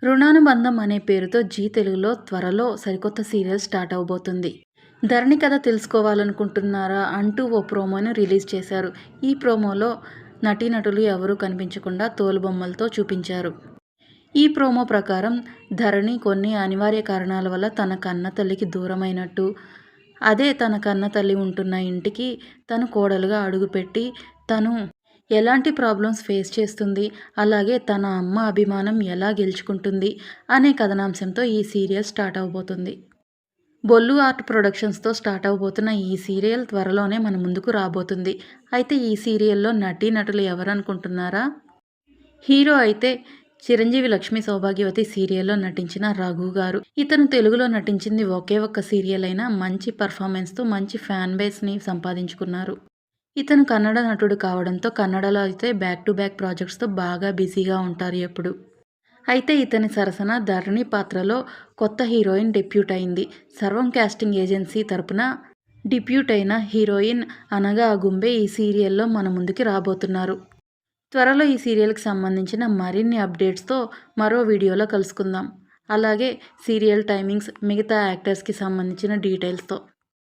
రుణానుబంధం అనే పేరుతో జీ తెలుగులో త్వరలో సరికొత్త సీరియల్ స్టార్ట్ అవబోతుంది. ధరణి కథ తెలుసుకోవాలనుకుంటున్నారా అంటూ ఓ ప్రోమోను రిలీజ్ చేశారు. ఈ ప్రోమోలో నటీనటులు ఎవరూ కనిపించకుండా తోలుబొమ్మలతో చూపించారు. ఈ ప్రోమో ప్రకారం ధరణి కొన్ని అనివార్య కారణాల వల్ల తన కన్నతల్లికి దూరమైనట్టు, అదే తన కన్నతల్లి ఉంటున్న ఇంటికి తను కోడలుగా అడుగుపెట్టి తను ఎలాంటి ప్రాబ్లమ్స్ ఫేస్ చేస్తుంది, అలాగే తన అమ్మ అభిమానం ఎలా గెలుచుకుంటుంది అనే కథనాంశంతో ఈ సీరియల్ స్టార్ట్ అవబోతుంది. బొల్లు ఆర్ట్ ప్రొడక్షన్స్తో స్టార్ట్ అవబోతున్న ఈ సీరియల్ త్వరలోనే మన ముందుకు రాబోతుంది. అయితే ఈ సీరియల్లో నటీనటులు ఎవరనుకుంటున్నారా? హీరో అయితే చిరంజీవి లక్ష్మీ సౌభాగ్యవతి సీరియల్లో నటించిన రఘు గారు. ఇతను తెలుగులో నటించింది ఒకే ఒక్క సీరియల్ అయినా మంచి పర్ఫార్మెన్స్తో మంచి ఫ్యాన్ బేస్ని సంపాదించుకున్నారు. ఇతను కన్నడ నటుడు కావడంతో కన్నడలో అయితే బ్యాక్ టు బ్యాక్ ప్రాజెక్ట్స్తో బాగా బిజీగా ఉంటారు ఎప్పుడు. అయితే ఇతని సరసన ధరణి పాత్రలో కొత్త హీరోయిన్ డెబ్యూట్ అయింది. సర్వం క్యాస్టింగ్ ఏజెన్సీ తరపున డెబ్యూట్ అయిన హీరోయిన్ అనగా అగుంబే ఈ సీరియల్లో మన ముందుకి రాబోతున్నారు. త్వరలో ఈ సీరియల్కి సంబంధించిన మరిన్ని అప్డేట్స్తో మరో వీడియోలో కలుసుకుందాం. అలాగే సీరియల్ టైమింగ్స్, మిగతా యాక్టర్స్కి సంబంధించిన డీటెయిల్స్తో.